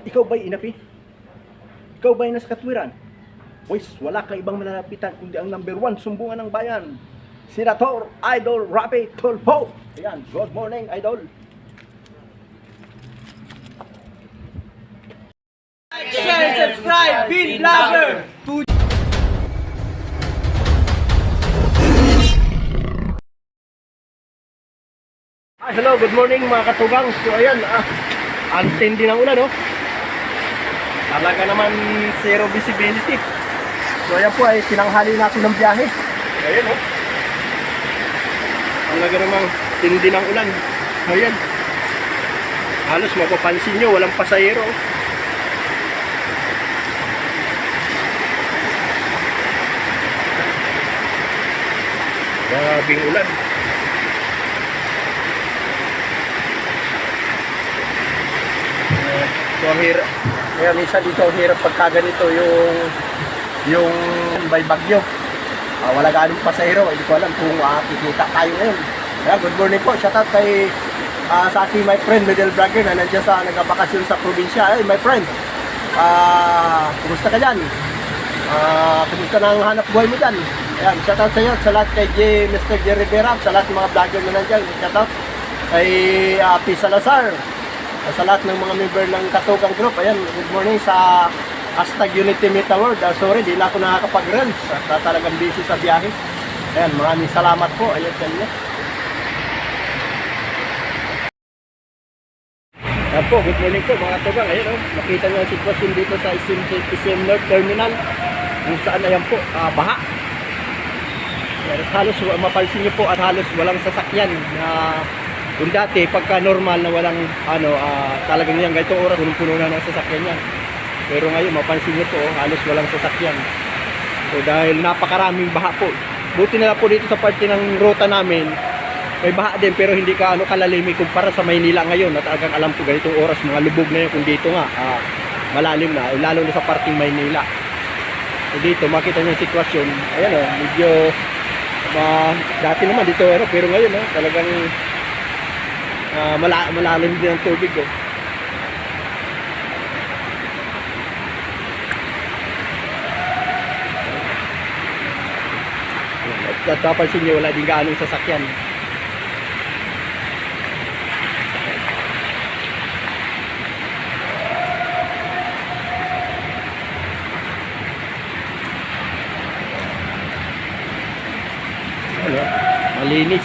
Ikaw ba'y inapi? Ikaw ba'y nasa katwiran? Pues wala kang ibang malalapitan kundi ang number 1 sumbungan ng bayan, Senator Idol Rapi Tulfo. Ayan, good morning, Idol. Share and subscribe, Bin Vlogger! Hello, good morning mga katugang. So ayan, ang tindi ng ulan, no? Talaga naman zero visibility. So ayan po ay tinanghali natin ng biyahe. Ayan, no? Talaga namang tindi ng ulan. Ayan. Halos mapapansin nyo, walang pasahero. Grabing ulan. So ang hirap, kaya minsan dito ang hirap pagka ganito yung may bagyo. Wala galing pasahero, hindi ko alam kung kikita tayo ngayon. Kaya good morning po, shoutout kay sa aking my friend, middle vlogger na nandiyan sa nagbabakasyon sa probinsya. Hey my friend, kumusta ka dyan? Kumusta na ang hanap buhay mo dyan? Ayan, shoutout sa iyo, sa lahat kay Mr. J. Rivera, sa lahat ng mga vlogger na nandiyan. Shoutout kay P. Salazar, sa lahat ng mga member ng Katugang Group. Ayan, good morning sa #Unity Meet Award. Sorry, di na ako nakakapag-reels at talagang busy sa biyahe. Ayan, maraming salamat po. Ayan, kanina. Ayan po, good morning po mga Katugang. Ayan, makita nyo ang sitwasyon dito sa SM North Terminal kung saan ayan po, baha. Ayan, halos mapansin nyo po at halos walang sasakyan na kung dati, pagka normal na walang talagang yan, ganitong oras, punong-puno na ng sasakyan yan. Pero ngayon, mapansin nyo po, halos walang sasakyan. So dahil napakaraming baha po. Buti na lang po dito sa parte ng ruta namin, may baha din pero hindi ka kalalim kumpara sa Maynila ngayon. At talagang alam ko ganitong oras, mga lubog na yun. Kung dito nga, malalim na, lalo na sa parting Maynila. So dito, makita nyo yung sitwasyon. Ayan medyo, dati naman dito, pero ngayon talagang malalim din ang tubig At napansin nyo, wala din gaanong sasakyan. Malinis.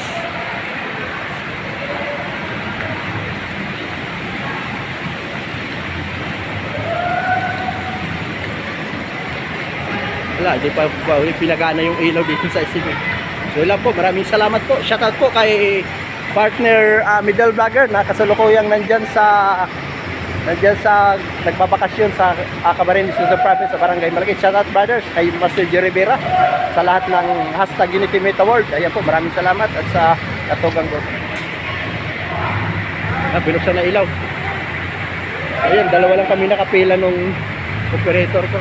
Wala, hindi pa pinagana yung ilaw dito sa SM. So lang po, maraming salamat po. Shoutout po kay partner middle vlogger na kasalukuyang nandyan sa nagbabakasyon sa Camarines Luzon Province sa Barangay Malagay. Shoutout brothers kay Master J. Rivera sa lahat ng #Unity Meet Award. Ayan po, maraming salamat at sa Katugang Group. Binuksan na ilaw. Ayun, dalawa lang kami nakapila nung operator ko.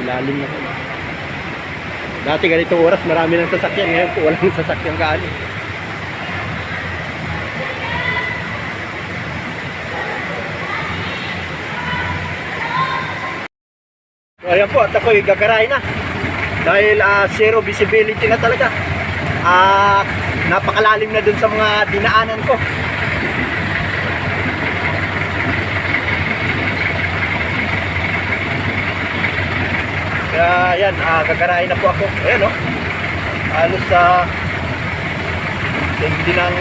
Lalim na po. Dati ganitong oras marami ng sasakyan, ngayon po walang sasakyan gaano. So ayan po, at ako'y gagaray na dahil zero visibility na talaga. Napakalalim na dun sa mga dinaanan ko. Kaya yan, gagarahin na po ako. Ayan halos sa hindi ng